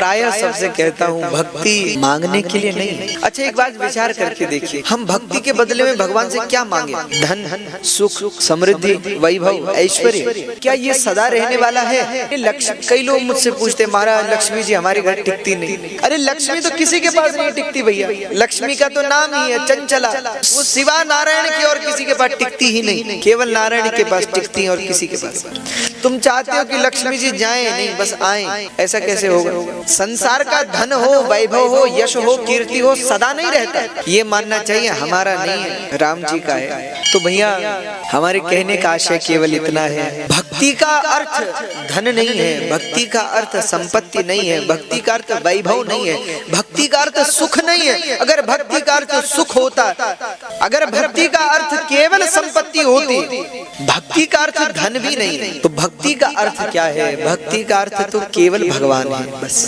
प्रायः सबसे कहता हूँ, भक्ति मांगने के लिए नहीं। अच्छा एक बात विचार करके देखिए, हम भक्ति के बदले में भगवान से क्या मांगे? धन, सुख, समृद्धि, वैभव, ऐश्वर्य, क्या ये सदा रहने वाला है? लक्ष्मी, कई लोग मुझसे पूछते महाराज लक्ष्मी जी हमारे घर टिकती नहीं। अरे लक्ष्मी तो किसी के पास नहीं टिकती भैया, लक्ष्मी का तो नाम ही है चंचला, वो सिवा नारायण के और किसी के पास टिकती ही नहीं, केवल नारायण के पास टिकती है और किसी के पास। तुम चाहते हो कि लक्ष्मी जी जाएं, नहीं बस आएं, ऐसा कैसे होगा? संसार का धन हो, वैभव हो, यश हो, कीर्ति हो, सदा नहीं रहता, ये मानना चाहिए हमारा नहीं है, राम जी का है। तो भैया हमारे कहने का आशय केवल इतना है, भक्ति का अर्थ धन नहीं है, भक्ति का अर्थ संपत्ति नहीं है, भक्ति का अर्थ वैभव नहीं है, भक्ति का अर्थ सुख नहीं है। अगर भक्ति का अर्थ सुख होता, अगर भक्ति का अर्थ केवल संपत्ति होती, भक्ति का अर्थ धन भी नहीं, तो भक्ति का अर्थ क्या है? भक्ति का अर्थ तो केवल भगवान है बस।